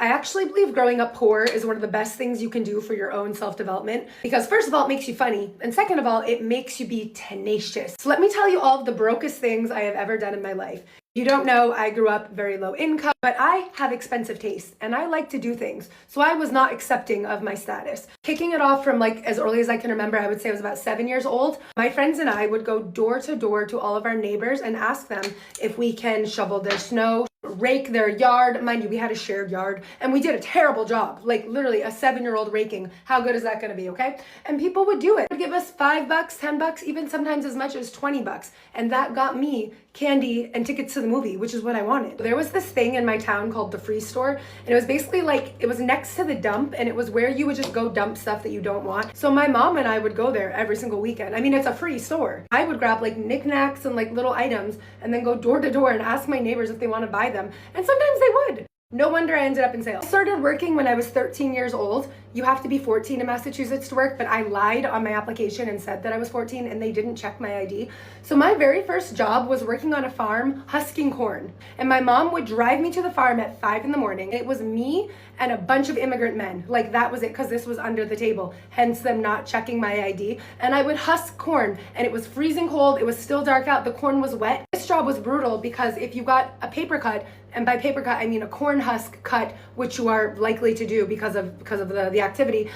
I actually believe growing up poor is one of the best things you can do for your own self-development because first of all, it makes you funny. And second of all, it makes you be tenacious. So let me tell you all of the brokest things I have ever done in my life. You don't know, I grew up very low income, but I have expensive taste and I like to do things. So I was not accepting of my status. Kicking it off from like as early as I can remember, I would say I was about 7 years old. My friends and I would go door to door to all of our neighbors and ask them if we can shovel their snow, rake their yard. Mind you, we had a shared yard and we did a terrible job, like literally a 7-year-old raking. How good is that going to be? Okay. And people would do it. They would give us $5, $10, even sometimes as much as $20. And that got me candy and tickets to the movie, which is what I wanted. There was this thing in my town called the Free Store, and it was basically like, it was next to the dump, and it was where you would just go dump stuff that you don't want. So my mom and I would go there every single weekend. I mean, it's a free store. I would grab like knickknacks and like little items and then go door to door and ask my neighbors if they want to buy them. And sometimes they would. No wonder I ended up in sales. I started working when I was 13 years old. You have to be 14 in Massachusetts to work, but I lied on my application and said that I was 14 and they didn't check my ID. So my very first job was working on a farm husking corn. And my mom would drive me to the farm at 5 in the morning. It was me and a bunch of immigrant men. Like that was it, because this was under the table, hence them not checking my ID. And I would husk corn and it was freezing cold. It was still dark out. The corn was wet. This job was brutal because if you got a paper cut, and by paper cut, I mean a corn husk cut, which you are likely to do because of the activity.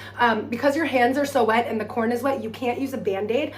Because your hands are so wet and the corn is wet, you can't use a Band-Aid.